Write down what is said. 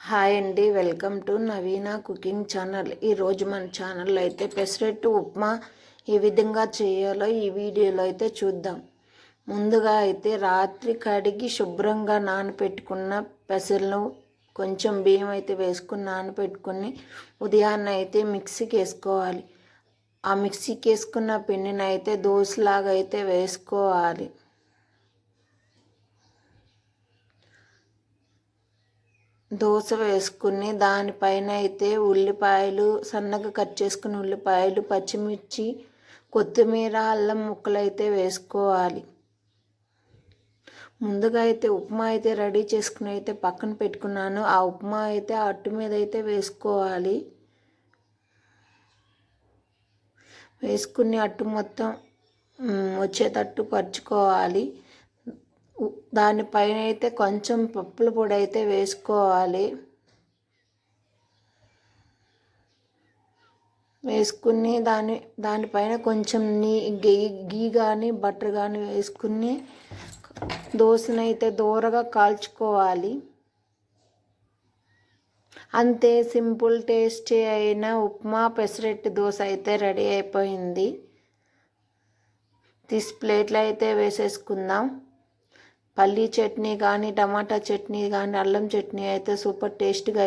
Hi అండి, welcome to Naveena cooking channel. ఈరోజు మన ఛానల్లో అయితే పెసరట్టు ఉప్మా ఏ విధంగా చేయాలో ఈ వీడియోలో అయితే చూద్దాం. ముందుగా అయితే రాత్రి కడిగి శుభ్రంగా నానపెట్టుకున్న పెసలను కొంచెం బియ్యం అయితే వేసుకుని నానపెట్టుకుని ఉదయాన్నే అయితే మిక్సీకి వేసుకోవాలి. ఆ మిక్సీకి వేసుకున్న పిండిని అయితే దోశలాగా అయితే వేసుకోవాలి. దోశ వేసుకుని దానిపైన అయితే ఉల్లిపాయలు సన్నగా కట్ చేసుకుని ఉల్లిపాయలు, పచ్చిమిర్చి, కొత్తిమీర, అల్లం ముక్కలు అయితే వేసుకోవాలి. ముందుగా అయితే ఉప్మా అయితే రెడీ చేసుకుని అయితే పక్కన పెట్టుకున్నాను. ఆ ఉప్మా అయితే అట్టు మీద అయితే వేసుకోవాలి. వేసుకుని అట్టు మొత్తం వచ్చేటట్టు పరుచుకోవాలి. దానిపైన అయితే కొంచెం పప్పుల పొడి అయితే వేసుకోవాలి. వేసుకుని దానిపైన కొంచెం గీ కానీ బటర్ కానీ వేసుకుని దోశనైతే దూరగా కాల్చుకోవాలి. అంతే, సింపుల్ టేస్టీ అయిన ఉప్మా పెసరట్టు దోశ అయితే రెడీ అయిపోయింది. తీసి ప్లేట్లో అయితే వేసేసుకుందాం. పల్లీ చట్నీ కానీ, టమాటా చట్నీ కానీ, అల్లం చట్నీ అయితే సూపర్ టేస్ట్గా